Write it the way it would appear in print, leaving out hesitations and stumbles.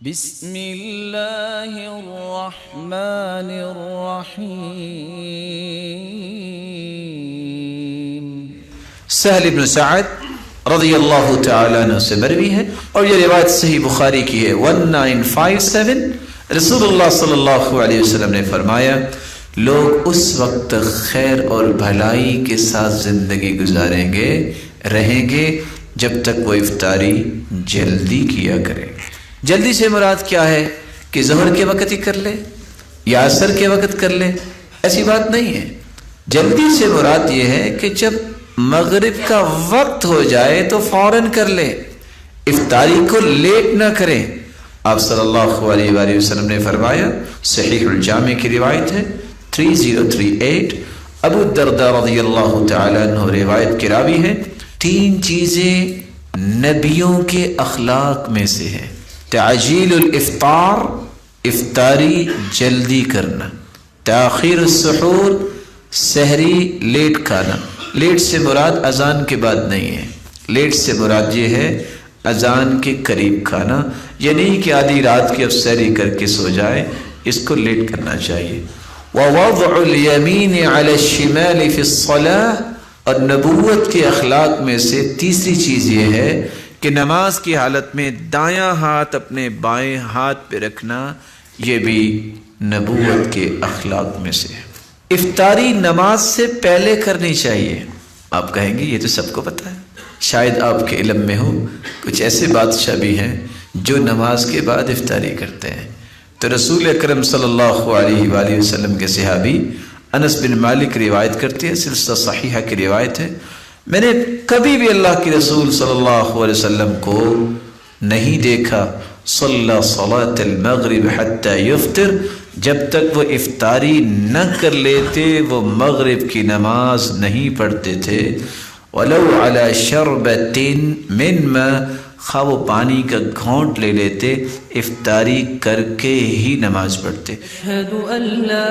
بسم اللہ الرحمن الرحیم۔ سہل بن سعد رضی اللہ تعالیٰ عنہ سے مروی ہے اور یہ روایت صحیح بخاری کی ہے 1957۔ رسول اللہ صلی اللہ علیہ وسلم نے فرمایا لوگ اس وقت خیر اور بھلائی کے ساتھ زندگی گزاریں گے رہیں گے جب تک وہ افطاری جلدی کیا کریں۔ جلدی سے مراد کیا ہے کہ ظہر کے وقت ہی کر لے یا عصر کے وقت کر لے، ایسی بات نہیں ہے۔ جلدی سے مراد یہ ہے کہ جب مغرب کا وقت ہو جائے تو فوراً کر لے، افطاری کو لیٹ نہ کریں۔ آپ صلی اللہ علیہ وآلہ وسلم نے فرمایا، صحیح الجامع کی روایت ہے 3038، ابو الدرداء رضی اللہ تعالیٰ عنہ روایت کے راوی ہیں، 3 چیزیں نبیوں کے اخلاق میں سے ہیں: تعجیل الافطار، افطاری جلدی کرنا، تاخیر السحور، سحری لیٹ کھانا۔ لیٹ سے مراد اذان کے بعد نہیں ہے، لیٹ سے مراد یہ ہے اذان کے قریب کھانا، یہ نہیں کہ آدھی رات کی اب سحری کر کے سو جائے، اس کو لیٹ کرنا چاہیے۔ ووضع الیمین علی الشمال فی الصلاۃ، اور نبوت کے اخلاق میں سے تیسری چیز یہ ہے کہ نماز کی حالت میں دایاں ہاتھ اپنے بائیں ہاتھ پہ رکھنا، یہ بھی نبوت کے اخلاق میں سے ہے۔ افطاری نماز سے پہلے کرنی چاہیے۔ آپ کہیں گے یہ تو سب کو پتہ ہے، شاید آپ کے علم میں ہو کچھ ایسے بادشاہ بھی ہیں جو نماز کے بعد افطاری کرتے ہیں۔ تو رسول اکرم صلی اللہ علیہ وآلہ وسلم کے صحابی انس بن مالک روایت کرتے ہیں، سلسلہ صحیحہ کی روایت ہے، میں نے کبھی بھی اللہ کے رسول صلی اللہ علیہ وسلم کو نہیں دیکھا صلی صلاۃ المغرب حتی یفطر، جب تک وہ افطاری نہ کر لیتے وہ مغرب کی نماز نہیں پڑھتے تھے، وَلَوْ عَلَى شَرْبَةٍ مِّن مَّاءٍ، خواہ وہ پانی کا گھونٹ لے لیتے، افطاری کر کے ہی نماز پڑھتے۔ أشهد أن لا